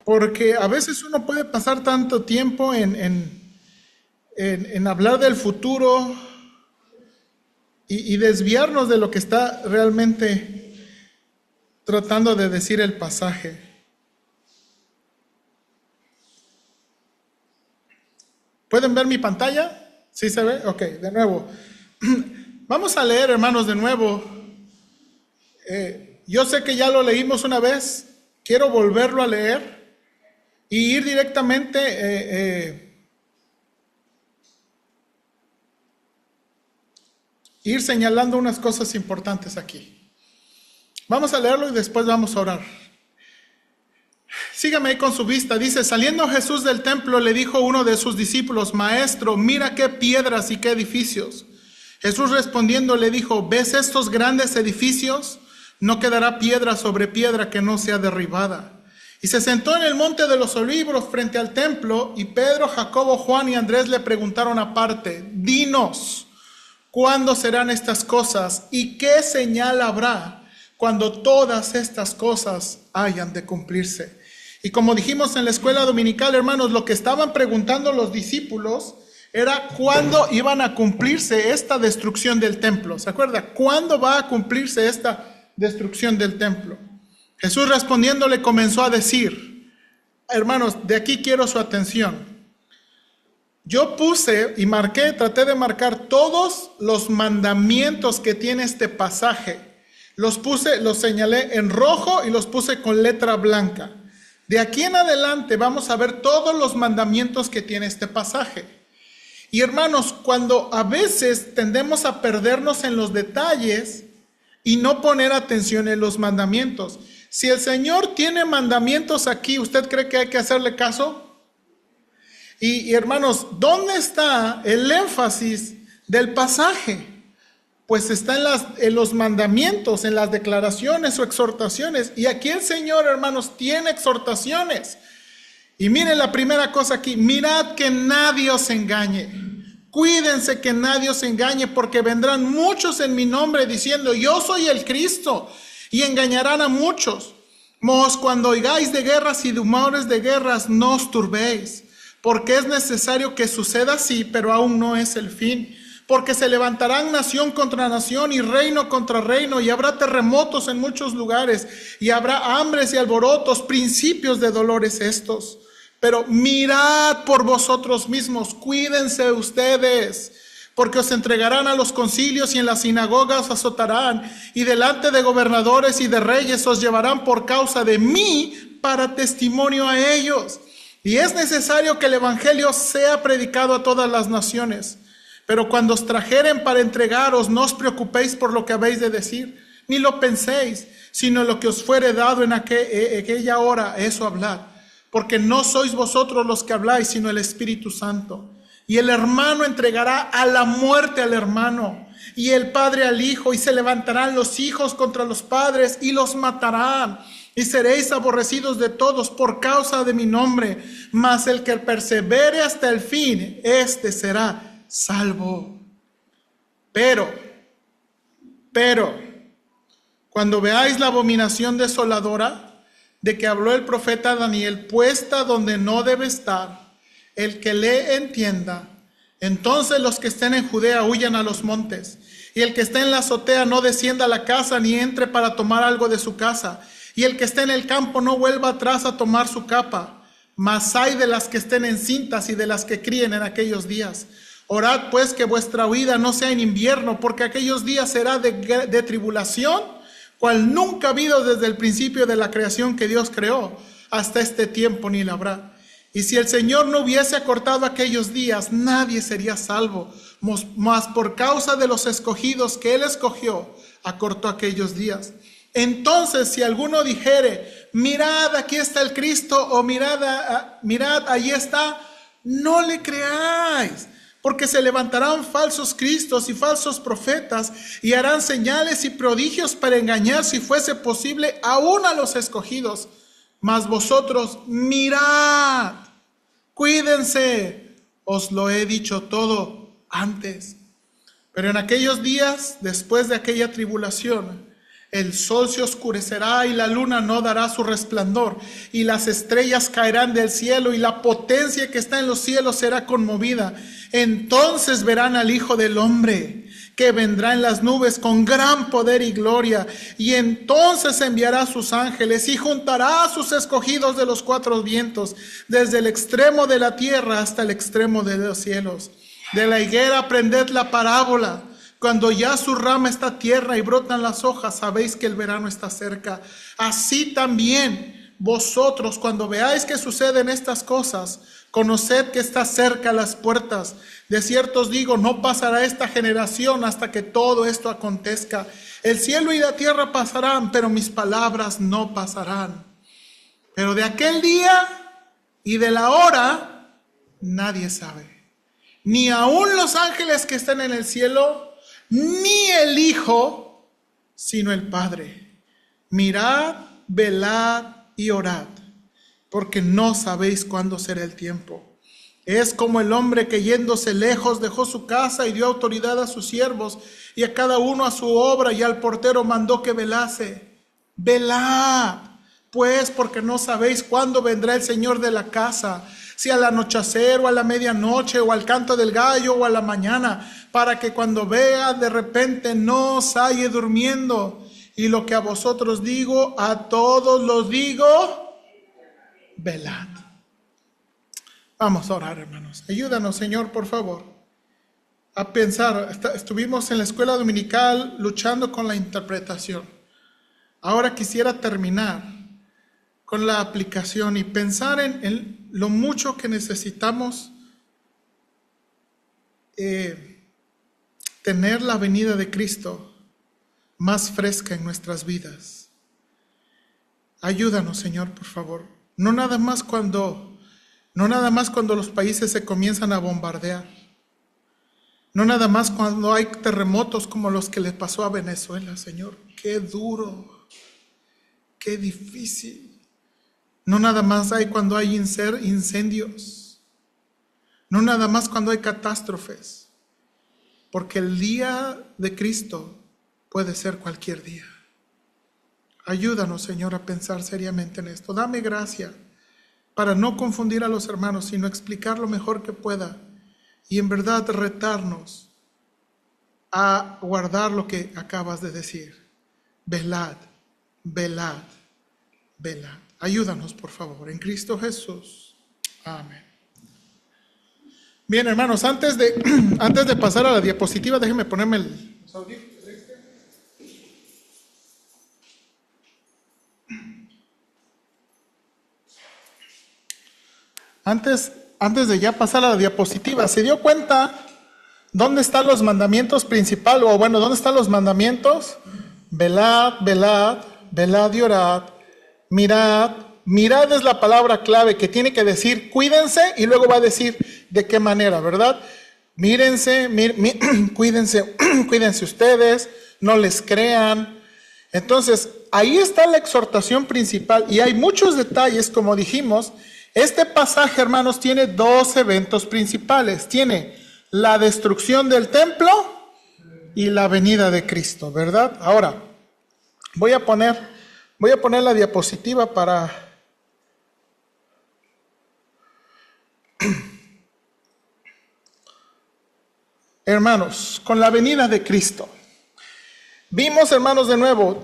Porque a veces uno puede pasar tanto tiempo en hablar del futuro y desviarnos de lo que está realmente tratando de decir el pasaje. ¿Pueden ver mi pantalla? ¿Sí se ve? Ok, de nuevo. Vamos a leer, hermanos, de nuevo. Yo sé que ya lo leímos una vez. Quiero volverlo a leer y ir directamente, ir señalando unas cosas importantes aquí. Vamos a leerlo y después vamos a orar. Sígame ahí con su vista. Dice, saliendo Jesús del templo, le dijo uno de sus discípulos, Maestro, mira qué piedras y qué edificios. Jesús respondiendo le dijo, ¿ves estos grandes edificios? No quedará piedra sobre piedra que no sea derribada. Y se sentó en el monte de los olivos frente al templo, y Pedro, Jacobo, Juan y Andrés le preguntaron aparte, dinos, ¿cuándo serán estas cosas? ¿Y qué señal habrá cuando todas estas cosas hayan de cumplirse? Y como dijimos en la escuela dominical, hermanos, lo que estaban preguntando los discípulos era cuándo iban a cumplirse esta destrucción del templo. ¿Se acuerda? ¿Cuándo va a cumplirse esta destrucción del templo? Jesús respondiéndole comenzó a decir, hermanos, de aquí quiero su atención. Yo puse y marqué, traté de marcar todos los mandamientos que tiene este pasaje. Los señalé en rojo y los puse con letra blanca. De aquí en adelante vamos a ver todos los mandamientos que tiene este pasaje. Y hermanos, cuando a veces tendemos a perdernos en los detalles y no poner atención en los mandamientos. Si el Señor tiene mandamientos aquí, ¿usted cree que hay que hacerle caso? Y hermanos, ¿dónde está el énfasis del pasaje? Pues está en los mandamientos, en las declaraciones o exhortaciones. Y aquí el Señor, hermanos, tiene exhortaciones. Y miren la primera cosa aquí, mirad que nadie os engañe. Cuídense que nadie os engañe, porque vendrán muchos en mi nombre diciendo, yo soy el Cristo, y engañarán a muchos. Mas cuando oigáis de guerras y de rumores de guerras, no os turbéis, porque es necesario que suceda así, pero aún no es el fin. Porque se levantarán nación contra nación y reino contra reino, y habrá terremotos en muchos lugares, y habrá hambres y alborotos, principios de dolores estos. Pero mirad por vosotros mismos, cuídense ustedes, porque os entregarán a los concilios y en las sinagogas os azotarán, y delante de gobernadores y de reyes os llevarán por causa de mí para testimonio a ellos. Y es necesario que el evangelio sea predicado a todas las naciones. Pero cuando os trajeren para entregaros, no os preocupéis por lo que habéis de decir, ni lo penséis, sino lo que os fuere dado en aquella hora, eso hablad. Porque no sois vosotros los que habláis, sino el Espíritu Santo. Y el hermano entregará a la muerte al hermano, y el padre al hijo, y se levantarán los hijos contra los padres, y los matarán. Y seréis aborrecidos de todos por causa de mi nombre, mas el que persevere hasta el fin, este será salvo. Pero, cuando veáis la abominación desoladora de que habló el profeta Daniel, puesta donde no debe estar, el que lee entienda, entonces los que estén en Judea huyan a los montes, y el que esté en la azotea no descienda a la casa ni entre para tomar algo de su casa, y el que esté en el campo no vuelva atrás a tomar su capa. Mas ay de las que estén encintas y de las que críen en aquellos días. Orad pues que vuestra huida no sea en invierno, porque aquellos días será de tribulación, cual nunca ha habido desde el principio de la creación que Dios creó, hasta este tiempo ni la habrá. Y si el Señor no hubiese acortado aquellos días, nadie sería salvo, mas por causa de los escogidos que Él escogió, acortó aquellos días. Entonces, si alguno dijere, mirad, aquí está el Cristo, o mirad, allí está, no le creáis. Porque se levantarán falsos cristos y falsos profetas y harán señales y prodigios para engañar, si fuese posible, aún a los escogidos. Mas vosotros mirad, cuídense, os lo he dicho todo antes. Pero en aquellos días, después de aquella tribulación, El sol se oscurecerá y la luna no dará su resplandor, y las estrellas caerán del cielo, y la potencia que está en los cielos será conmovida. Entonces verán al Hijo del Hombre, que vendrá en las nubes con gran poder y gloria, y entonces enviará a sus ángeles y juntará a sus escogidos de los cuatro vientos, desde el extremo de la tierra hasta el extremo de los cielos. De la higuera aprended la parábola. Cuando ya su rama está tierna y brotan las hojas, sabéis que el verano está cerca. Así también vosotros, cuando veáis que suceden estas cosas, conoced que está cerca las puertas. De cierto os digo, no pasará esta generación hasta que todo esto acontezca. El cielo y la tierra pasarán, pero mis palabras no pasarán. Pero de aquel día y de la hora nadie sabe, ni aun los ángeles que están en el cielo, ni el Hijo, sino el Padre. Mirad, velad y orad, porque no sabéis cuándo será el tiempo. Es como el hombre que yéndose lejos dejó su casa y dio autoridad a sus siervos, y a cada uno a su obra, y al portero mandó que velase. Velad, pues, porque no sabéis cuándo vendrá el Señor de la casa, si al anochecer o a la medianoche o al canto del gallo o a la mañana, para que cuando vea de repente no os halle durmiendo. Y lo que a vosotros digo, a todos los digo, velad. Vamos a orar, hermanos. Ayúdanos, Señor, por favor, a pensar. Estuvimos en la escuela dominical luchando con la interpretación. Ahora quisiera terminar con la aplicación y pensar en lo mucho que necesitamos tener la venida de Cristo más fresca en nuestras vidas. Ayúdanos, Señor, por favor. No nada más cuando los países se comienzan a bombardear. No nada más cuando hay terremotos como los que le pasó a Venezuela, Señor. Qué duro, qué difícil. No nada más hay cuando hay incendios. No nada más cuando hay catástrofes. Porque el día de Cristo puede ser cualquier día. Ayúdanos, Señor, a pensar seriamente en esto. Dame gracia para no confundir a los hermanos, sino explicar lo mejor que pueda. Y en verdad retarnos a guardar lo que acabas de decir. Velad, velad, velad. Ayúdanos, por favor, en Cristo Jesús. Amén. Bien, hermanos, antes de pasar a la diapositiva, déjenme ponerme los audífonos. Antes de ya pasar a la diapositiva, ¿se dio cuenta dónde están los mandamientos principales? O bueno, ¿dónde están los mandamientos? Velad, velad, velad y orad. Mirad. Mirad es la palabra clave que tiene que decir cuídense y luego va a decir de qué manera, ¿verdad? Mírense, cuídense, cuídense ustedes, no les crean. Entonces, ahí está la exhortación principal y hay muchos detalles, como dijimos. Este pasaje, hermanos, tiene dos eventos principales. Tiene la destrucción del templo y la venida de Cristo, ¿verdad? Ahora, voy a poner la diapositiva para... Hermanos, con la venida de Cristo. Vimos, hermanos, de nuevo,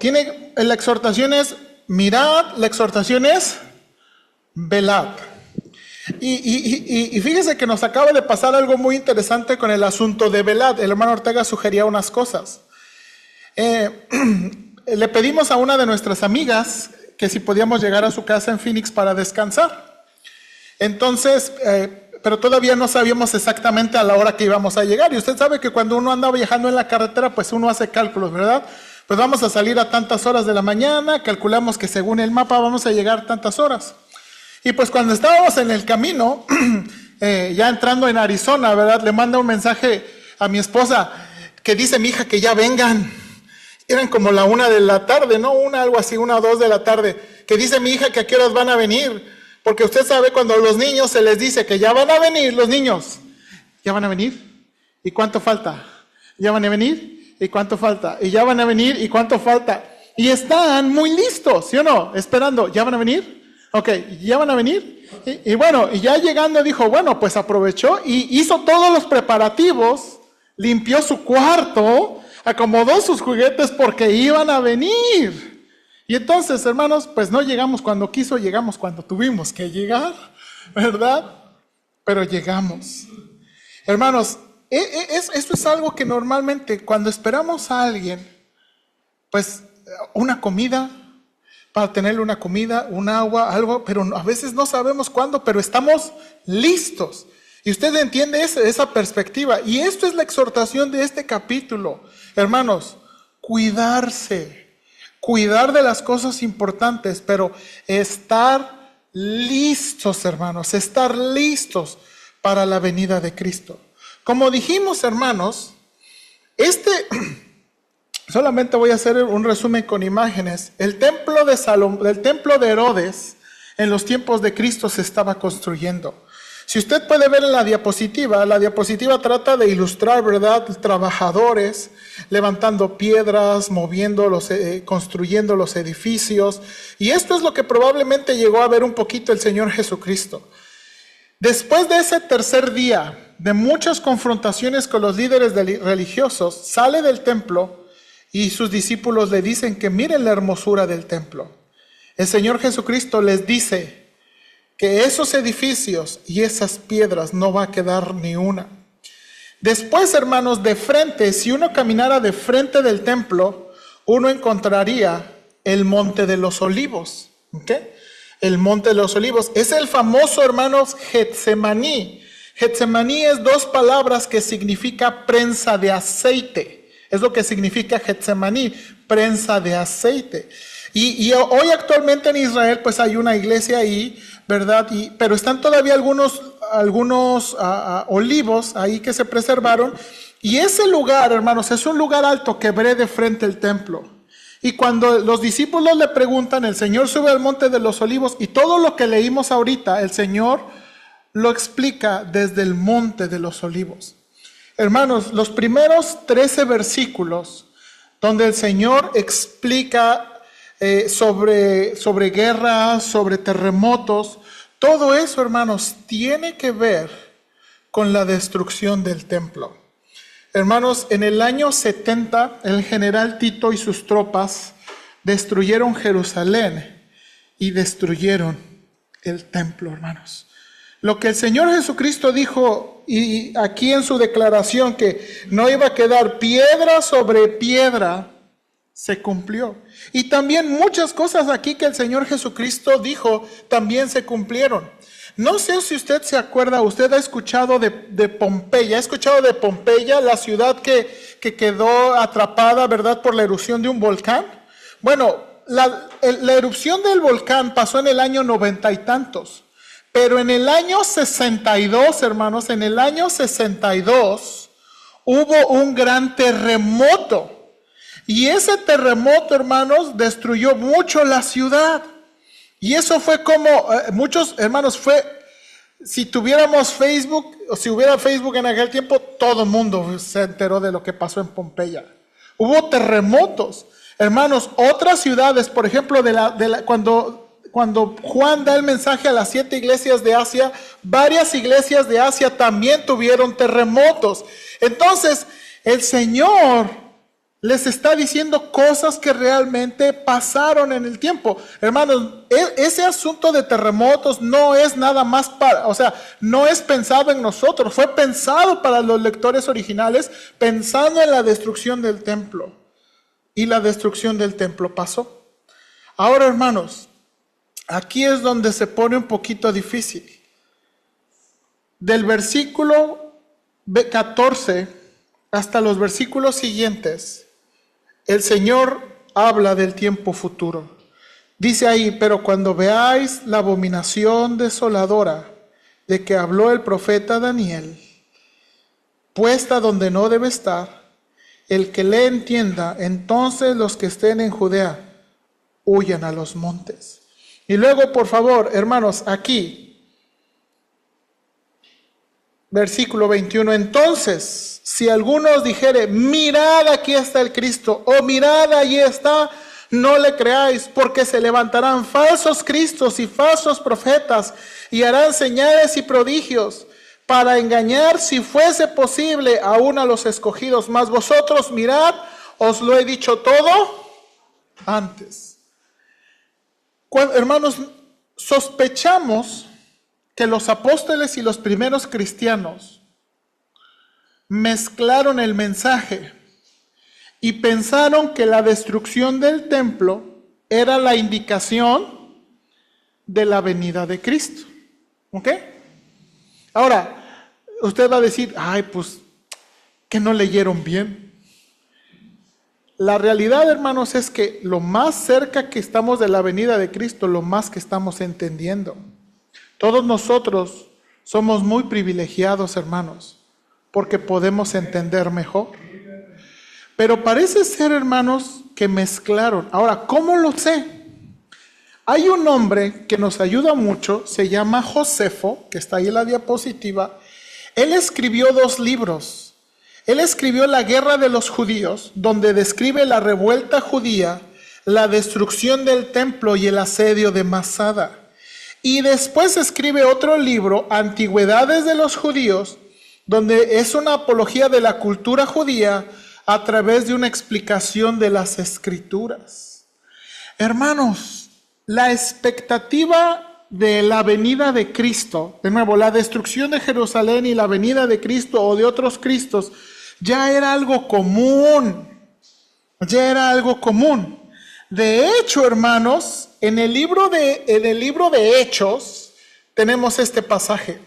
la exhortación es mirad, la exhortación es velad. Y fíjese que nos acaba de pasar algo muy interesante con el asunto de velad. El hermano Ortega sugería unas cosas. Le pedimos a una de nuestras amigas que si podíamos llegar a su casa en Phoenix para descansar. Entonces, pero todavía no sabíamos exactamente a la hora que íbamos a llegar. Y usted sabe que cuando uno anda viajando en la carretera, pues uno hace cálculos, ¿verdad? Pues vamos a salir a tantas horas de la mañana, calculamos que según el mapa vamos a llegar tantas horas. Y pues cuando estábamos en el camino, ya entrando en Arizona, ¿verdad? Le manda un mensaje a mi esposa que dice mi hija que ya vengan. Eran como la 1 de la tarde, ¿no? Algo así, 1 o 2 de la tarde. Que dice mi hija que a qué horas van a venir. Porque usted sabe cuando a los niños se les dice que ya van a venir los niños. ¿Ya van a venir? ¿Y cuánto falta? ¿Ya van a venir? ¿Y cuánto falta? ¿Y ya van a venir? ¿Y cuánto falta? Y están muy listos, ¿sí o no? Esperando, ¿ya van a venir? Ok, ¿ya van a venir? Y bueno, y ya llegando dijo, bueno, pues aprovechó y hizo todos los preparativos, limpió su cuarto, acomodó sus juguetes porque iban a venir. Y entonces, hermanos, pues no llegamos cuando quiso, llegamos cuando tuvimos que llegar, ¿verdad? Pero llegamos. Hermanos, esto es algo que normalmente cuando esperamos a alguien, pues una comida, para tenerle una comida, un agua, algo, pero a veces no sabemos cuándo, pero estamos listos. Y usted entiende esa perspectiva. Y esto es la exhortación de este capítulo. Hermanos, cuidarse, cuidar de las cosas importantes, pero estar listos, hermanos, estar listos para la venida de Cristo. Como dijimos, hermanos, solamente voy a hacer un resumen con imágenes. El templo de Herodes en los tiempos de Cristo se estaba construyendo. Si usted puede ver en la diapositiva trata de ilustrar, ¿verdad? Trabajadores levantando piedras, construyendo los edificios. Y esto es lo que probablemente llegó a ver un poquito el Señor Jesucristo. Después de ese tercer día, de muchas confrontaciones con los líderes religiosos, sale del templo y sus discípulos le dicen que miren la hermosura del templo. El Señor Jesucristo les dice que esos edificios y esas piedras no va a quedar ni una. Después, hermanos, de frente, si uno caminara de frente del templo, uno encontraría el Monte de los Olivos. ¿Okay? El Monte de los Olivos es el famoso, hermanos, Getsemaní. Getsemaní es dos palabras que significa prensa de aceite. Es lo que significa Getsemaní, prensa de aceite. Y hoy actualmente en Israel pues hay una iglesia ahí, ¿verdad? Pero están todavía algunos olivos ahí que se preservaron. Y ese lugar, hermanos, es un lugar alto que ve de frente el templo. Y cuando los discípulos le preguntan, el Señor sube al Monte de los Olivos y todo lo que leímos ahorita, el Señor lo explica desde el Monte de los Olivos. Hermanos, los primeros 13 versículos donde el Señor explica sobre guerras, sobre terremotos, todo eso, hermanos, tiene que ver con la destrucción del templo. Hermanos, en el año 70, el general Tito y sus tropas destruyeron Jerusalén y destruyeron el templo, hermanos. Lo que el Señor Jesucristo dijo, y aquí en su declaración, que no iba a quedar piedra sobre piedra, se cumplió. Y también muchas cosas aquí que el Señor Jesucristo dijo, también se cumplieron. No sé si usted se acuerda, usted ha escuchado de Pompeya, ¿ha escuchado de Pompeya, la ciudad que quedó atrapada, ¿verdad?, por la erupción de un volcán? Bueno, la erupción del volcán pasó en el año 90 y tantos, pero en el año 62, hermanos, en el año 62 hubo un gran terremoto. Y ese terremoto, hermanos, destruyó mucho la ciudad. Y eso fue como, muchos hermanos, si tuviéramos Facebook, o si hubiera Facebook en aquel tiempo, todo el mundo se enteró de lo que pasó en Pompeya. Hubo terremotos. Hermanos, otras ciudades, por ejemplo, cuando Juan da el mensaje a las 7 iglesias de Asia, varias iglesias de Asia también tuvieron terremotos. Entonces, el Señor les está diciendo cosas que realmente pasaron en el tiempo. Hermanos, ese asunto de terremotos no es nada más no es pensado en nosotros, fue pensado para los lectores originales, pensando en la destrucción del templo. Y la destrucción del templo pasó. Ahora, hermanos, aquí es donde se pone un poquito difícil. Del versículo 14 hasta los versículos siguientes, el Señor habla del tiempo futuro. Dice ahí, pero cuando veáis la abominación desoladora de que habló el profeta Daniel, puesta donde no debe estar, el que le entienda, entonces los que estén en Judea huyan a los montes. Y luego, por favor, hermanos, aquí, versículo 21, entonces, si alguno os dijere, mirad, aquí está el Cristo, o mirad, allí está, No le creáis, porque se levantarán falsos cristos y falsos profetas, y harán señales y prodigios, para engañar, si fuese posible, aún a los escogidos. Mas vosotros mirad, os lo he dicho todo antes. Hermanos, sospechamos que los apóstoles y los primeros cristianos mezclaron el mensaje y pensaron que la destrucción del templo era la indicación de la venida de Cristo. ¿Ok? Ahora, usted va a decir, ay, pues, que no leyeron bien. La realidad, hermanos, es que lo más cerca que estamos de la venida de Cristo, lo más que estamos entendiendo. Todos nosotros somos muy privilegiados, hermanos, porque podemos entender mejor. Pero parece ser, hermanos, que mezclaron. Ahora, ¿cómo lo sé? Hay un hombre que nos ayuda mucho, se llama Josefo, que está ahí en la diapositiva. Él escribió 2 libros. Él escribió La Guerra de los Judíos, donde describe la revuelta judía, la destrucción del templo y el asedio de Masada. Y después escribe otro libro, Antigüedades de los Judíos, donde es una apología de la cultura judía a través de una explicación de las Escrituras. Hermanos, la expectativa de la venida de Cristo, de nuevo, la destrucción de Jerusalén y la venida de Cristo o de otros Cristos, ya era algo común. Ya era algo común. De hecho, hermanos, en el libro de Hechos tenemos este pasaje.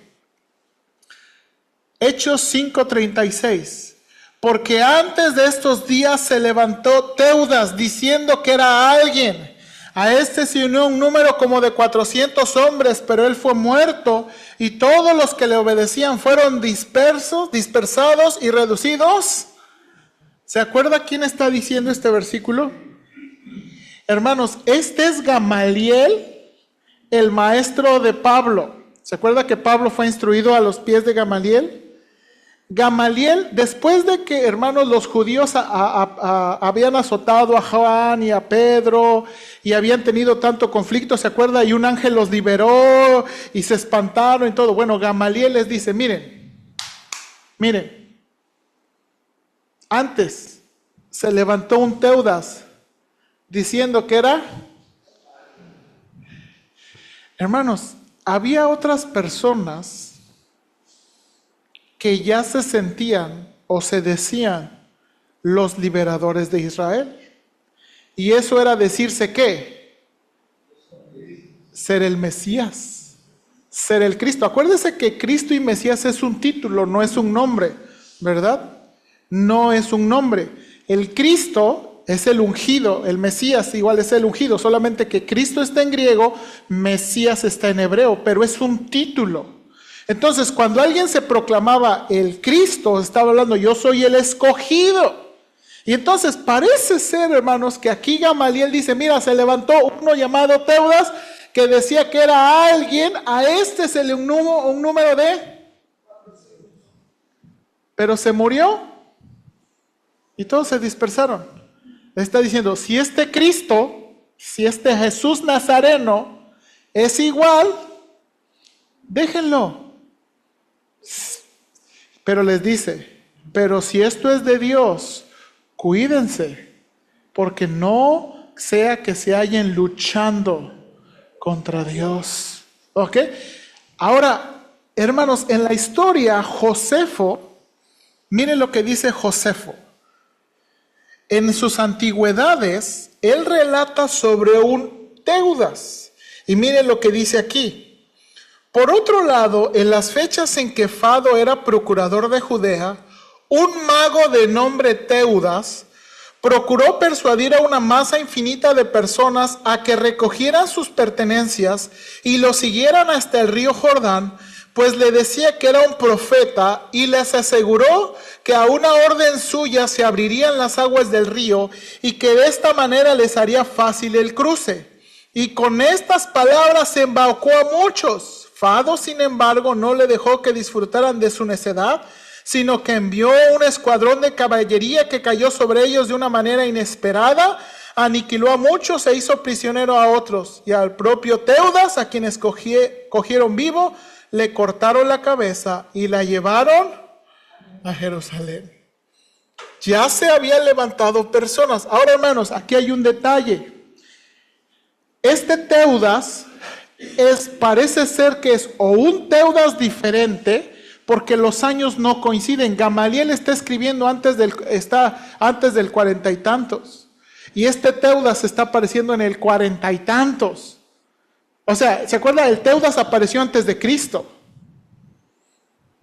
Hechos 5:36. Porque antes de estos días se levantó Teudas diciendo que era alguien. A este se unió un número como de 400 hombres, pero él fue muerto y todos los que le obedecían fueron dispersados y reducidos. ¿Se acuerda quién está diciendo este versículo? Hermanos, este es Gamaliel, el maestro de Pablo. ¿Se acuerda que Pablo fue instruido a los pies de Gamaliel? Gamaliel, después de que, hermanos, los judíos habían azotado a Juan y a Pedro y habían tenido tanto conflicto, ¿se acuerda? Y un ángel los liberó y se espantaron y todo. Bueno, Gamaliel les dice, miren, antes se levantó un Teudas diciendo que era... Hermanos, había otras personas que ya se sentían o se decían los liberadores de Israel. Y eso era decirse ¿qué? Ser el Mesías, ser el Cristo. Acuérdese que Cristo y Mesías es un título, no es un nombre, ¿verdad? No es un nombre. El Cristo es el ungido, el Mesías igual es el ungido, solamente que Cristo está en griego, Mesías está en hebreo, pero es un título. Entonces, cuando alguien se proclamaba el Cristo, estaba hablando, yo soy el escogido. Y entonces parece ser, hermanos, que aquí Gamaliel dice, mira, se levantó uno llamado Teudas, que decía que era alguien, a este se le un número de... Pero se murió y todos se dispersaron. Está diciendo, si este Cristo, si este Jesús Nazareno es igual, déjenlo. Pero les dice, pero si esto es de Dios, cuídense, porque no sea que se hallen luchando contra Dios. ¿Ok? Ahora, hermanos, en la historia, Josefo, miren lo que dice Josefo. En sus antigüedades, él relata sobre un Teudas. Y miren lo que dice aquí. Por otro lado, en las fechas en que Fado era procurador de Judea, un mago de nombre Teudas procuró persuadir a una masa infinita de personas a que recogieran sus pertenencias y lo siguieran hasta el río Jordán, pues le decía que era un profeta y les aseguró que a una orden suya se abrirían las aguas del río y que de esta manera les haría fácil el cruce. Y con estas palabras embaucó a muchos. Fado, sin embargo, no le dejó que disfrutaran de su necedad, sino que envió un escuadrón de caballería que cayó sobre ellos de una manera inesperada, aniquiló a muchos e hizo prisionero a otros. Y al propio Teudas, a quienes cogieron vivo, le cortaron la cabeza y la llevaron a Jerusalén. Ya se habían levantado personas. Ahora, hermanos, aquí hay un detalle. Este Teudas parece ser que es o un Teudas diferente, porque los años no coinciden. Gamaliel está escribiendo antes del 40 y tantos. Y este Teudas está apareciendo en el 40 y tantos. O sea, ¿se acuerda? El Teudas apareció antes de Cristo.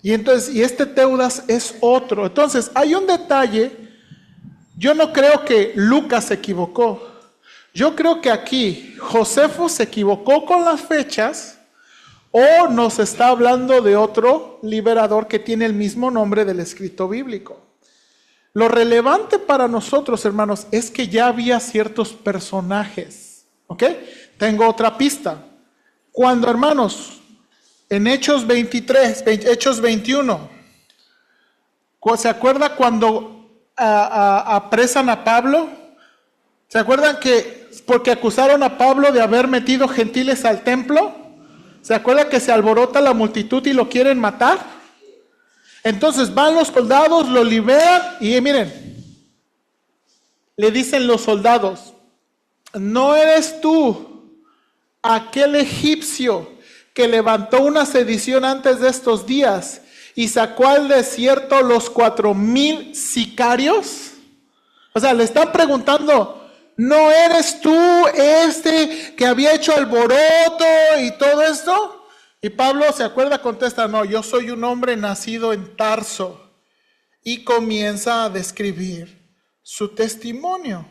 Y este Teudas es otro. Entonces, hay un detalle. Yo no creo que Lucas se equivocó. Yo creo que aquí Josefo se equivocó con las fechas, o nos está hablando de otro liberador que tiene el mismo nombre del escrito bíblico. Lo relevante para nosotros, hermanos, es que ya había ciertos personajes. ¿Ok? Tengo otra pista. Cuando, hermanos, en Hechos 23, Hechos 21, ¿se acuerda cuando apresan a Pablo? ¿Se acuerdan que porque acusaron a Pablo de haber metido gentiles al templo? ¿Se acuerda que se alborota la multitud y lo quieren matar? Entonces van los soldados, lo liberan y miren, le dicen los soldados: ¿no eres tú aquel egipcio que levantó una sedición antes de estos días y sacó al desierto los 4,000 sicarios? O sea, le están preguntando: ¿no eres tú este que había hecho alboroto y todo esto? Y Pablo, ¿se acuerda? Contesta: no, yo soy un hombre nacido en Tarso. Y comienza a describir su testimonio.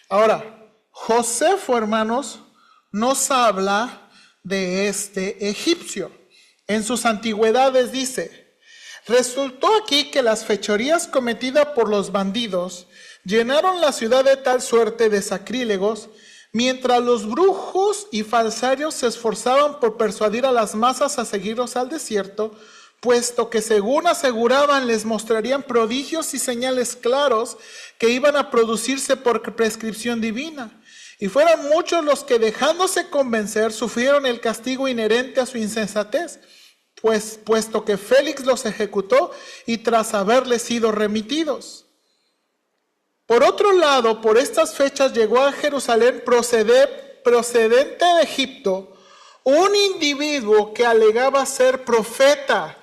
Ahora, Josefo, hermanos, nos habla de este egipcio. En sus antigüedades dice: resultó aquí que las fechorías cometidas por los bandidos llenaron la ciudad de tal suerte de sacrílegos, mientras los brujos y falsarios se esforzaban por persuadir a las masas a seguirlos al desierto, puesto que, según aseguraban, les mostrarían prodigios y señales claros que iban a producirse por prescripción divina. Y fueron muchos los que, dejándose convencer, sufrieron el castigo inherente a su insensatez, puesto que Félix los ejecutó y tras haberles sido remitidos. Por otro lado, por estas fechas llegó a Jerusalén procedente de Egipto un individuo que alegaba ser profeta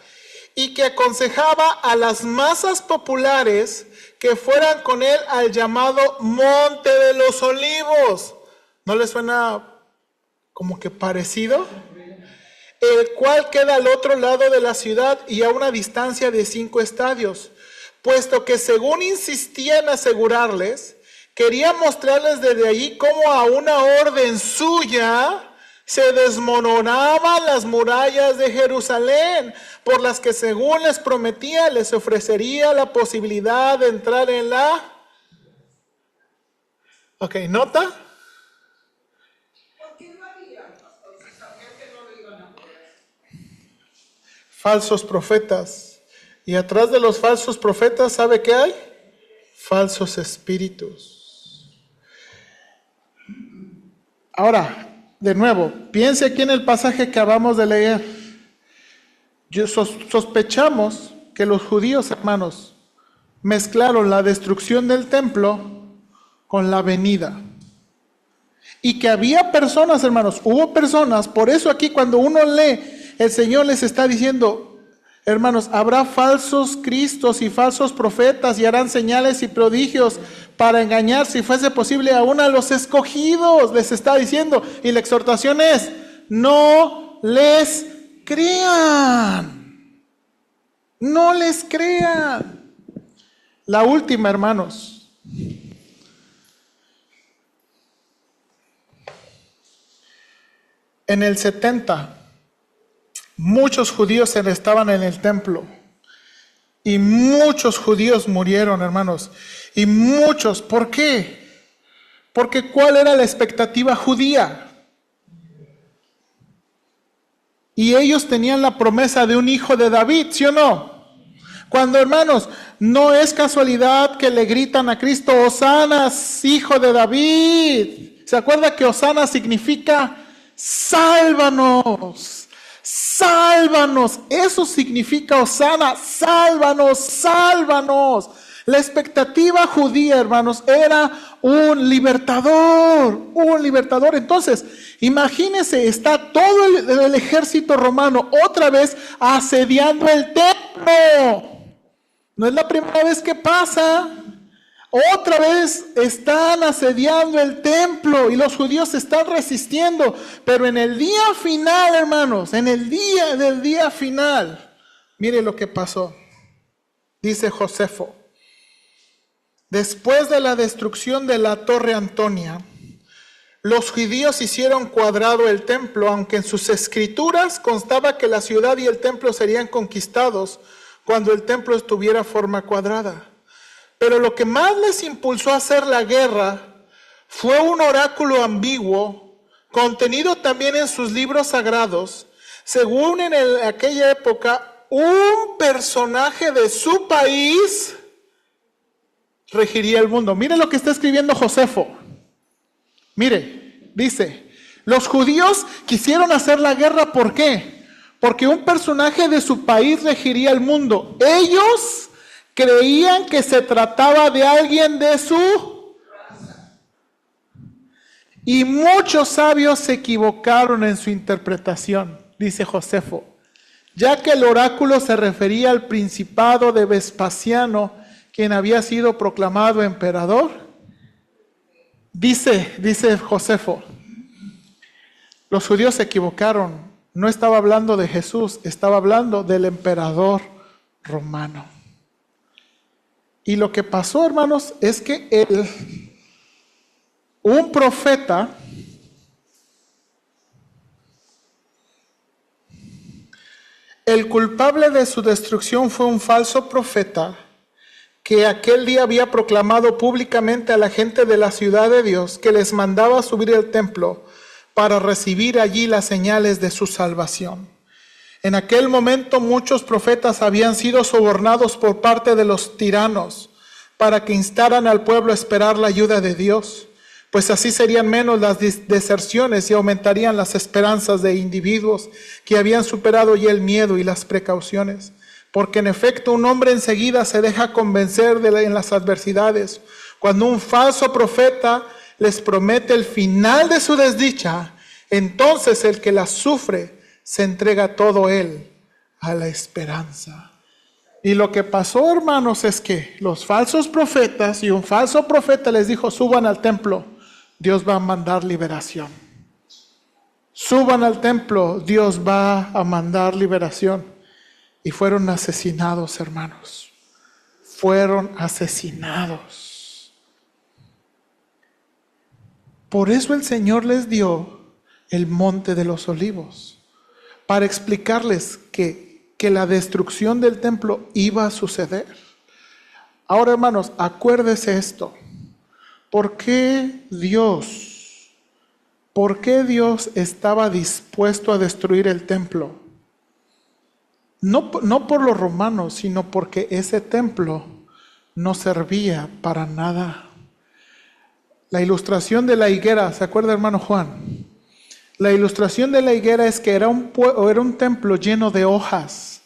y que aconsejaba a las masas populares que fueran con él al llamado Monte de los Olivos. ¿No le suena como que parecido? El cual queda al otro lado de la ciudad y a una distancia de 5 estadios. Puesto que, según insistía en asegurarles, quería mostrarles desde allí cómo a una orden suya se desmoronaban las murallas de Jerusalén, por las que, según les prometía, les ofrecería la posibilidad de entrar en la... Ok, ¿nota? ¿Por qué no había? O sea, sabía que no lo iban a poder. Falsos profetas. Y atrás de los falsos profetas, ¿sabe qué hay? Falsos espíritus. Ahora, de nuevo, piense aquí en el pasaje que acabamos de leer. Sospechamos que los judíos, hermanos, mezclaron la destrucción del templo con la venida. Y que había personas, hermanos, hubo personas, por eso aquí cuando uno lee, el Señor les está diciendo: hermanos, habrá falsos cristos y falsos profetas y harán señales y prodigios para engañar, si fuese posible, aún a los escogidos, les está diciendo. Y la exhortación es: no les crean. No les crean. La última, hermanos. En el 70, muchos judíos estaban en el templo. Y muchos judíos murieron, hermanos. Y muchos, ¿por qué? Porque ¿cuál era la expectativa judía? Y ellos tenían la promesa de un hijo de David, ¿sí o no? Cuando, hermanos, no es casualidad que le gritan a Cristo, Hosana, hijo de David. ¿Se acuerda que Hosana significa sálvanos? Sálvanos. Eso significa Hosana, sálvanos, sálvanos. La expectativa judía, hermanos, era un libertador, un libertador. Entonces, imagínense, está todo el ejército romano otra vez asediando el templo. No es la primera vez que pasa. Otra vez están asediando el templo y los judíos se están resistiendo. Pero en el día final, hermanos, en el día del día final, mire lo que pasó. Dice Josefo: después de la destrucción de la Torre Antonia, los judíos hicieron cuadrado el templo, aunque en sus escrituras constaba que la ciudad y el templo serían conquistados cuando el templo estuviera forma cuadrada. Pero lo que más les impulsó a hacer la guerra fue un oráculo ambiguo, contenido también en sus libros sagrados, según en aquella época un personaje de su país regiría el mundo. Mire lo que está escribiendo Josefo. Mire, dice, los judíos quisieron hacer la guerra, ¿por qué? Porque un personaje de su país regiría el mundo. Ellos creían que se trataba de alguien de su raza. Y muchos sabios se equivocaron en su interpretación, dice Josefo, ya que el oráculo se refería al principado de Vespasiano, quien había sido proclamado emperador. Dice Josefo, los judíos se equivocaron. No estaba hablando de Jesús, estaba hablando del emperador romano. Y lo que pasó, hermanos, es que un profeta el culpable de su destrucción fue un falso profeta que aquel día había proclamado públicamente a la gente de la ciudad de Dios que les mandaba subir al templo para recibir allí las señales de su salvación. En aquel momento muchos profetas habían sido sobornados por parte de los tiranos para que instaran al pueblo a esperar la ayuda de Dios, pues así serían menos las deserciones y aumentarían las esperanzas de individuos que habían superado ya el miedo y las precauciones. Porque en efecto un hombre enseguida se deja convencer en las adversidades. Cuando un falso profeta les promete el final de su desdicha, entonces el que la sufre se entrega todo él a la esperanza. Y lo que pasó, hermanos, es que los falsos profetas y un falso profeta les dijo: suban al templo, Dios va a mandar liberación. Suban al templo, Dios va a mandar liberación. Y fueron asesinados, hermanos. Fueron asesinados. Por eso el Señor les dio el monte de los olivos, para explicarles que la destrucción del templo iba a suceder. Ahora, hermanos, acuérdese esto. ¿Por qué Dios estaba dispuesto a destruir el templo? No por los romanos, sino porque ese templo no servía para nada. La ilustración de la higuera, ¿se acuerda, hermano Juan? La ilustración de la higuera es que era un templo lleno de hojas,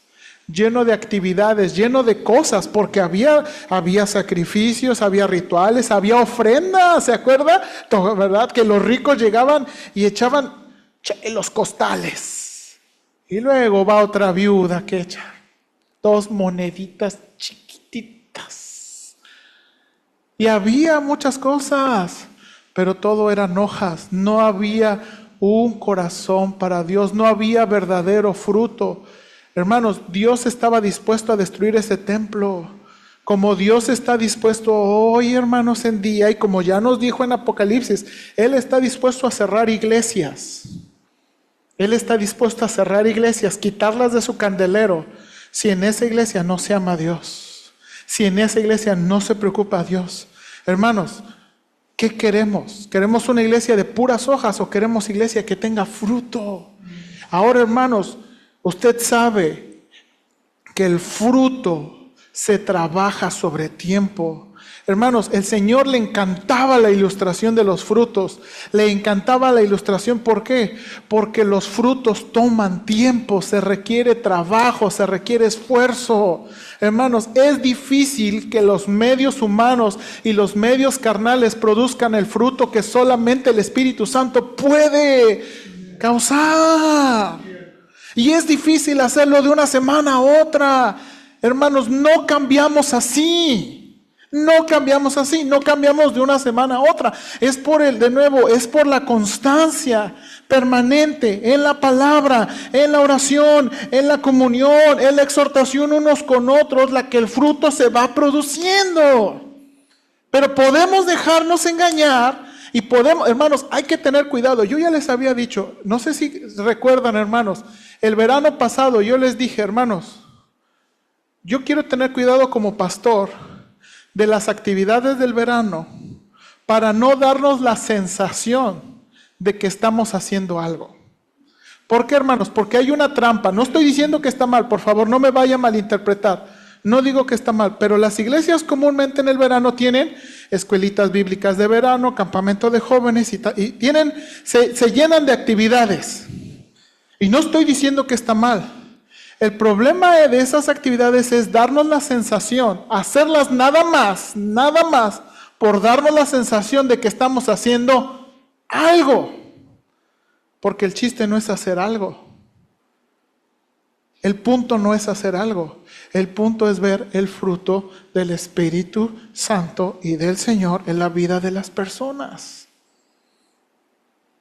lleno de actividades, lleno de cosas, porque había sacrificios, había rituales, había ofrendas, ¿se acuerda? ¿Verdad? Que los ricos llegaban y echaban en los costales. Y luego va otra viuda que echa 2 moneditas chiquititas. Y había muchas cosas, pero todo eran hojas. No había un corazón para Dios, no había verdadero fruto. Hermanos, Dios estaba dispuesto a destruir ese templo, como Dios está dispuesto hoy, hermanos, en día, y como ya nos dijo en Apocalipsis, Él está dispuesto a cerrar iglesias. Él está dispuesto a cerrar iglesias, quitarlas de su candelero, si en esa iglesia no se ama a Dios, si en esa iglesia no se preocupa a Dios. Hermanos, ¿qué queremos? ¿Queremos una iglesia de puras hojas o queremos iglesia que tenga fruto? Ahora, hermanos, usted sabe que el fruto se trabaja sobre tiempo. Hermanos, el Señor le encantaba la ilustración de los frutos. Le encantaba la ilustración. ¿Por qué? Porque los frutos toman tiempo, se requiere trabajo, se requiere esfuerzo. Hermanos, es difícil que los medios humanos y los medios carnales produzcan el fruto que solamente el Espíritu Santo puede causar. Y es difícil hacerlo de una semana a otra. Hermanos, no cambiamos así. No cambiamos así, no cambiamos de una semana a otra. Es por la constancia permanente en la palabra, en la oración, en la comunión, en la exhortación unos con otros, la que el fruto se va produciendo. Pero podemos dejarnos engañar y podemos, hermanos, hay que tener cuidado. Yo ya les había dicho, no sé si recuerdan, hermanos, el verano pasado yo les dije, hermanos, yo quiero tener cuidado como pastor de las actividades del verano para no darnos la sensación de que estamos haciendo algo. ¿Por qué, hermanos? Porque hay una trampa. No estoy diciendo que está mal, por favor, no me vaya a malinterpretar. No digo que está mal, pero las iglesias comúnmente en el verano tienen escuelitas bíblicas de verano, campamento de jóvenes y se llenan de actividades. Y no estoy diciendo que está mal. El problema de esas actividades es darnos la sensación, hacerlas nada más, por darnos la sensación de que estamos haciendo algo. Porque el chiste no es hacer algo. El punto no es hacer algo. El punto es ver el fruto del Espíritu Santo y del Señor en la vida de las personas.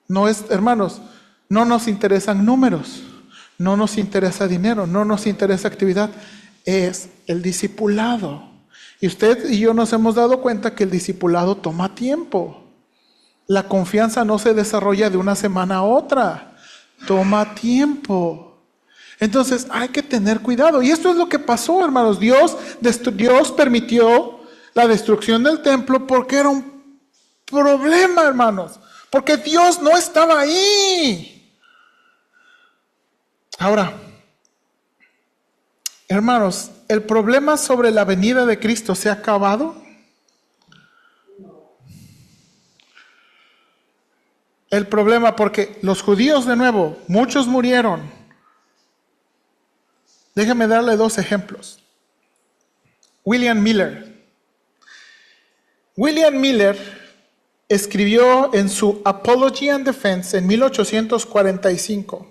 No es, hermanos, no nos interesan números. No nos interesa dinero, no nos interesa actividad, es el discipulado. Y usted y yo nos hemos dado cuenta que el discipulado toma tiempo. La confianza no se desarrolla de una semana a otra, toma tiempo. Entonces hay que tener cuidado. Y esto es lo que pasó, hermanos. Dios permitió la destrucción del templo porque era un problema, hermanos. Porque Dios no estaba ahí. Ahora, hermanos, ¿el problema sobre la venida de Cristo se ha acabado? El problema, porque los judíos, de nuevo, muchos murieron. Déjenme darle dos ejemplos. William Miller. William Miller escribió en su Apology and Defense en 1845.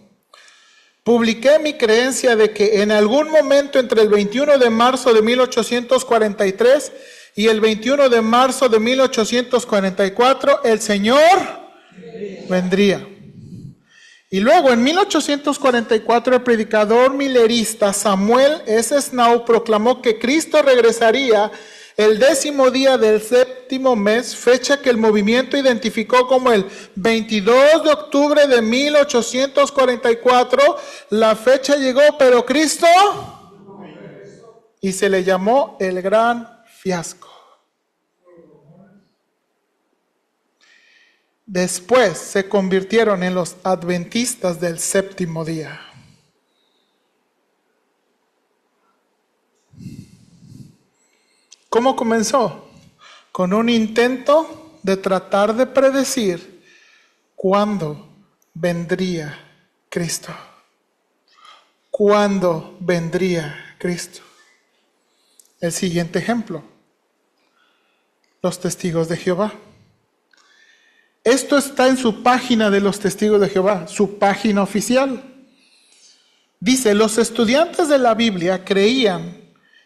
Publiqué mi creencia de que en algún momento entre el 21 de marzo de 1843 y el 21 de marzo de 1844 el Señor vendría. Y luego en 1844 el predicador millerista Samuel S. Snow proclamó que Cristo regresaría el 10º día del 7º mes, fecha que el movimiento identificó como el 22 de octubre de 1844. La fecha llegó, pero Cristo, y se le llamó el gran fiasco. Después se convirtieron en los adventistas del 7º día. ¿Cómo comenzó? Con un intento de tratar de predecir cuándo vendría Cristo. ¿Cuándo vendría Cristo? El siguiente ejemplo. Los testigos de Jehová. Esto está en su página de los testigos de Jehová, su página oficial. Dice, los estudiantes de la Biblia creían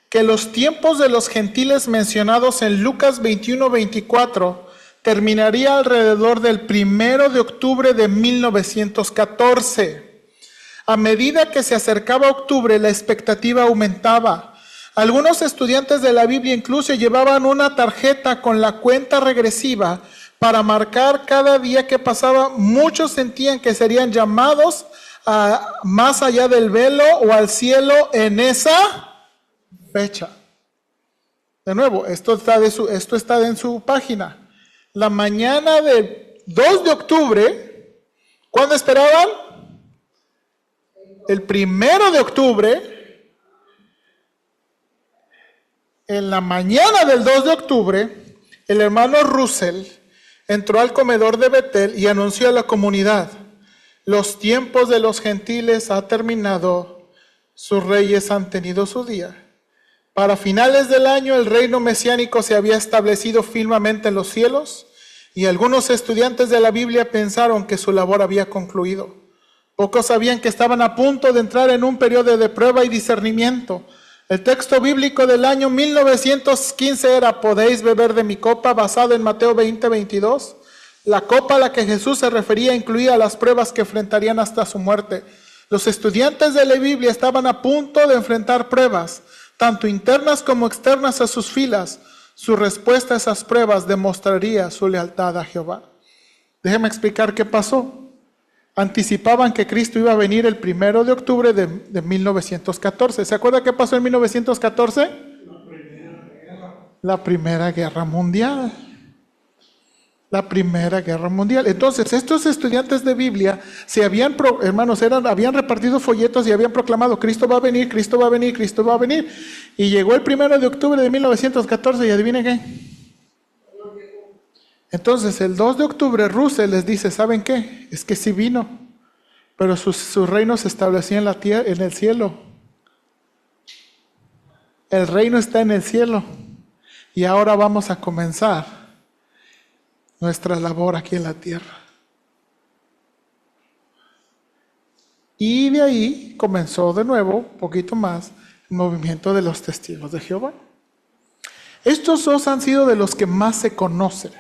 que los tiempos de los gentiles mencionados en Lucas 21-24 terminaría alrededor del 1 de octubre de 1914. A medida que se acercaba octubre, la expectativa aumentaba. Algunos estudiantes de la Biblia incluso llevaban una tarjeta con la cuenta regresiva para marcar cada día que pasaba. Muchos sentían que serían llamados a más allá del velo o al cielo en esa fecha. De nuevo, esto está en su página. La mañana del 2 de octubre, ¿cuándo esperaban? El 1 de octubre. En la mañana del 2 de octubre, el hermano Russell entró al comedor de Betel y anunció a la comunidad: los tiempos de los gentiles ha terminado, sus reyes han tenido su día. Para finales del año, el reino mesiánico se había establecido firmemente en los cielos, y algunos estudiantes de la Biblia pensaron que su labor había concluido. Pocos sabían que estaban a punto de entrar en un periodo de prueba y discernimiento. El texto bíblico del año 1915 era: podéis beber de mi copa, basado en Mateo 20:22. La copa a la que Jesús se refería incluía las pruebas que enfrentarían hasta su muerte. Los estudiantes de la Biblia estaban a punto de enfrentar pruebas, tanto internas como externas a sus filas. Su respuesta a esas pruebas demostraría su lealtad a Jehová. Déjeme explicar qué pasó. Anticipaban que Cristo iba a venir el 1 de octubre de 1914. ¿Se acuerda qué pasó en 1914? La Primera Guerra Mundial. La Primera Guerra Mundial. Entonces, estos estudiantes de Biblia habían repartido folletos y habían proclamado: Cristo va a venir, Cristo va a venir, Cristo va a venir. Y llegó el 1 de octubre de 1914 y adivinen qué. Entonces, el 2 de octubre, Russell les dice: ¿saben qué? Es que sí vino, pero su reino se establecía en la tierra, en el cielo. El reino está en el cielo. Y ahora vamos a comenzar nuestra labor aquí en la tierra. Y de ahí comenzó de nuevo, un poquito más, el movimiento de los testigos de Jehová. Estos dos han sido de los que más se conocen.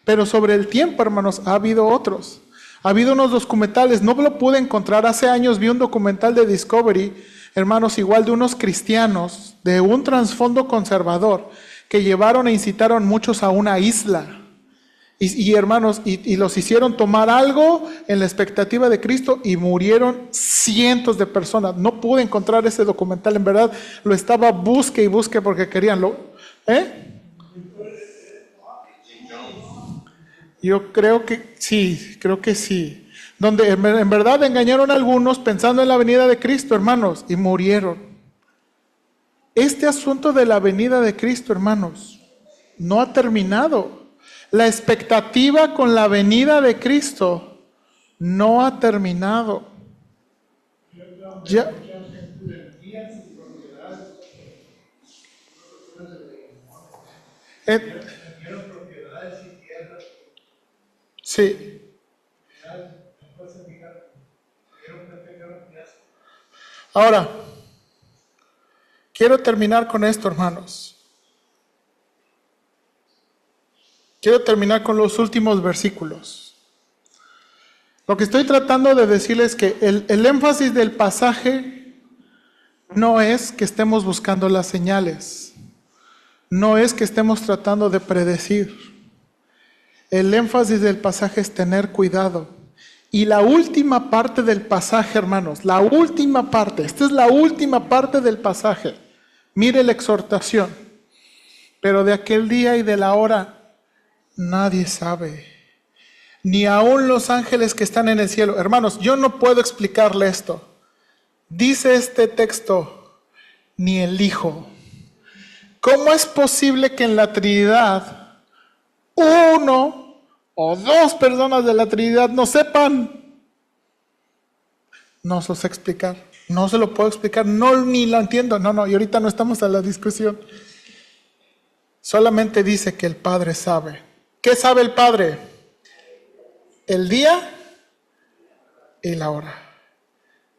Pero sobre el tiempo, hermanos, ha habido otros. Ha habido unos documentales, no lo pude encontrar. Hace años vi un documental de Discovery, hermanos, igual de unos cristianos, de un trasfondo conservador, que llevaron e incitaron muchos a una isla. Y hermanos, y los hicieron tomar algo en la expectativa de Cristo, y murieron cientos de personas. No pude encontrar ese documental, en verdad, lo estaba busque y busque porque querían. Yo creo que sí. Donde en verdad engañaron a algunos pensando en la venida de Cristo, hermanos, y murieron. Este asunto de la venida de Cristo, hermanos, no ha terminado. La expectativa con la venida de Cristo no ha terminado. Ya. Sí. Ahora, quiero terminar con esto, hermanos. Quiero terminar con los últimos versículos. Lo que estoy tratando de decirles es que el énfasis del pasaje no es que estemos buscando las señales, no es que estemos tratando de predecir. El énfasis del pasaje es tener cuidado. Y la última parte del pasaje, hermanos, la última parte, esta es la última parte del pasaje. Mire la exhortación. Pero de aquel día y de la hora nadie sabe, ni aun los ángeles que están en el cielo. Hermanos, yo no puedo explicarle esto. Dice este texto: ni el Hijo. ¿Cómo es posible que en la Trinidad uno o dos personas de la Trinidad no sepan? No se lo sé explicar. No se lo puedo explicar. No, ni lo entiendo. No, y ahorita no estamos en la discusión. Solamente dice que el Padre sabe. ¿Qué sabe el Padre? El día y la hora.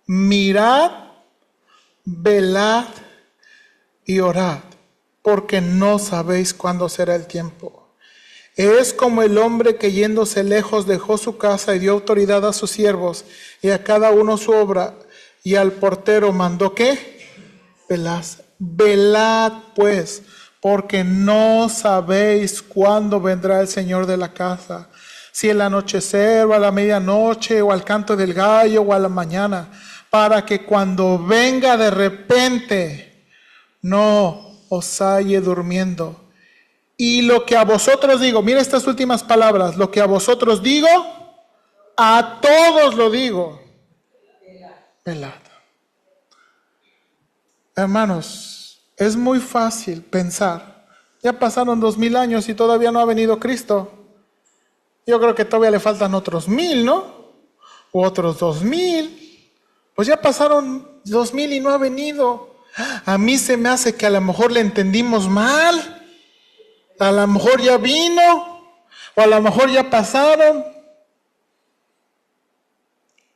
Mirad, velad y orad, porque no sabéis cuándo será el tiempo. Es como el hombre que, yéndose lejos, dejó su casa y dio autoridad a sus siervos y a cada uno su obra, y al portero mandó ¿qué? Velad pues, porque no sabéis cuándo vendrá el Señor de la casa, si al anochecer o a la medianoche o al canto del gallo o a la mañana, para que cuando venga de repente no os halle durmiendo. Y lo que a vosotros digo, mira estas últimas palabras: lo que a vosotros digo, a todos lo digo, velad. Hermanos, Es muy fácil pensar, ya pasaron 2000 años y todavía no ha venido Cristo. Yo creo que todavía le faltan otros 1000, ¿no? O otros 2000. Pues ya pasaron 2000 y no ha venido. A mí se me hace que a lo mejor le entendimos mal. A lo mejor ya vino. O a lo mejor ya pasaron.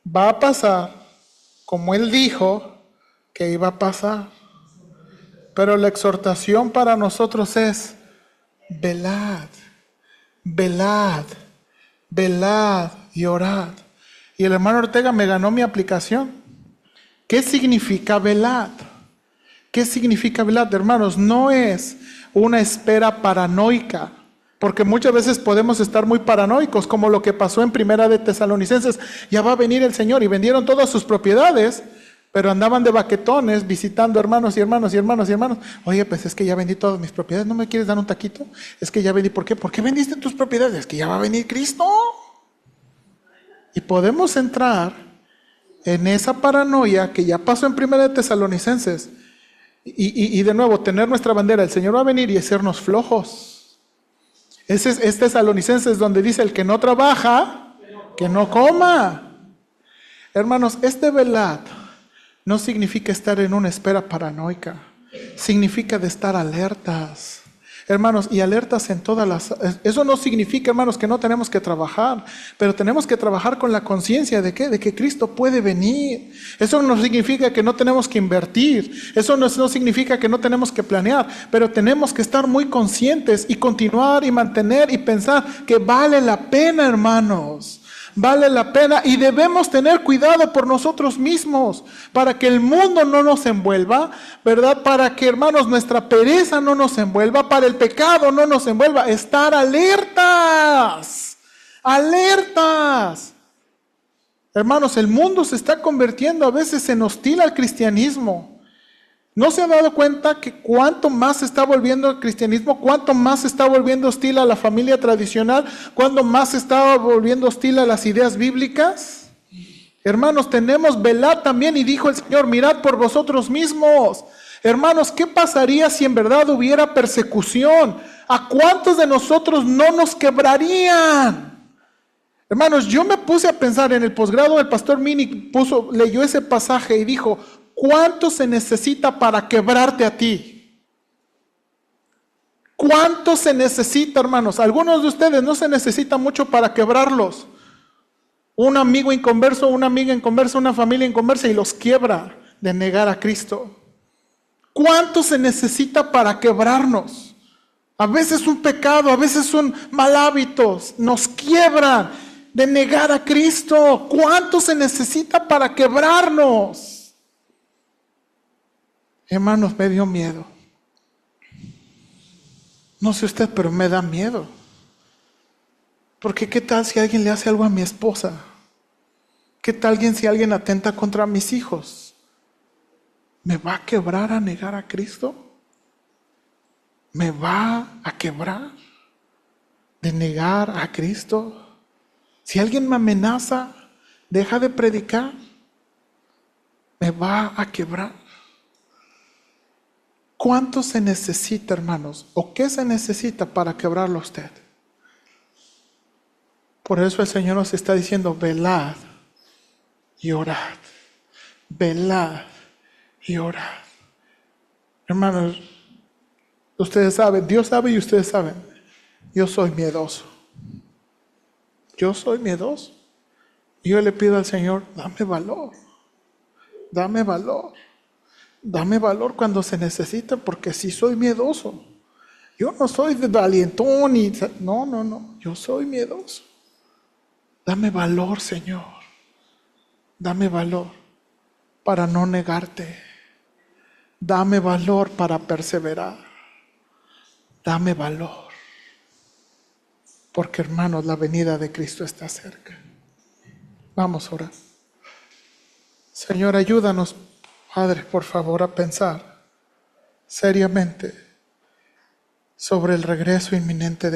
Va a pasar como Él dijo que iba a pasar. Pero la exhortación para nosotros es: velad, velad, velad y orad. Y el hermano Ortega me ganó mi aplicación. ¿Qué significa velad? ¿Qué significa velad, hermanos? No es una espera paranoica, porque muchas veces podemos estar muy paranoicos, como lo que pasó en Primera de Tesalonicenses. Ya va a venir el Señor, y vendieron todas sus propiedades, pero andaban de baquetones visitando hermanos y hermanos y hermanos y hermanos. Oye, pues es que ya vendí todas mis propiedades, ¿no me quieres dar un taquito? Es que ya vendí. ¿Por qué? ¿Por qué vendiste tus propiedades? Es que ya va a venir Cristo. Y podemos entrar en esa paranoia que ya pasó en Primera de Tesalonicenses. Y de nuevo, tener nuestra bandera, el Señor va a venir y hacernos flojos. Es Tesalonicenses donde dice: el que no trabaja, que no coma. Hermanos, este velad no significa estar en una espera paranoica. Significa de estar alertas. Hermanos, y alertas en todas las... Eso no significa, hermanos, que no tenemos que trabajar, pero tenemos que trabajar con la conciencia de ¿qué? De que Cristo puede venir. Eso no significa que no tenemos que invertir. Eso no significa que no tenemos que planear, pero tenemos que estar muy conscientes y continuar y mantener y pensar que vale la pena, hermanos. Vale la pena, y debemos tener cuidado por nosotros mismos para que el mundo no nos envuelva, ¿verdad? Para que, hermanos, nuestra pereza no nos envuelva, para el pecado no nos envuelva. Estar alertas, alertas. Hermanos, el mundo se está convirtiendo a veces en hostil al cristianismo. ¿No se ha dado cuenta que cuanto más se está volviendo el cristianismo, cuanto más se está volviendo hostil a la familia tradicional, cuanto más se está volviendo hostil a las ideas bíblicas? Hermanos, tenemos velad también, y dijo el Señor: mirad por vosotros mismos. Hermanos, ¿qué pasaría si en verdad hubiera persecución? ¿A cuántos de nosotros no nos quebrarían? Hermanos, yo me puse a pensar en el posgrado, el pastor Mini leyó ese pasaje y dijo: ¿cuánto se necesita para quebrarte a ti? ¿Cuánto se necesita, hermanos? Algunos de ustedes no se necesita mucho para quebrarlos. Un amigo inconverso, una amiga inconversa, una familia inconversa, y los quiebra de negar a Cristo. ¿Cuánto se necesita para quebrarnos? A veces un pecado, a veces son mal hábitos, nos quiebran de negar a Cristo. ¿Cuánto se necesita para quebrarnos? Hermanos, me dio miedo. No sé usted, pero me da miedo. Porque ¿qué tal si alguien le hace algo a mi esposa? ¿Qué tal si alguien atenta contra mis hijos? ¿Me va a quebrar a negar a Cristo? ¿Me va a quebrar de negar a Cristo? Si alguien me amenaza, deja de predicar, ¿me va a quebrar? ¿Cuánto se necesita, hermanos? ¿O qué se necesita para quebrarlo a usted? Por eso el Señor nos está diciendo: velad y orad. Velad y orad. Hermanos, ustedes saben, Dios sabe y ustedes saben, yo soy miedoso. Yo soy miedoso. Yo le pido al Señor: dame valor. Dame valor. Dame valor cuando se necesita, porque sí soy miedoso. Yo no soy de valientón y... No. Yo soy miedoso. Dame valor, Señor. Dame valor para no negarte. Dame valor para perseverar. Dame valor. Porque, hermanos, la venida de Cristo está cerca. Vamos a orar. Señor, ayúdanos, Padre, por favor, a pensar seriamente sobre el regreso inminente de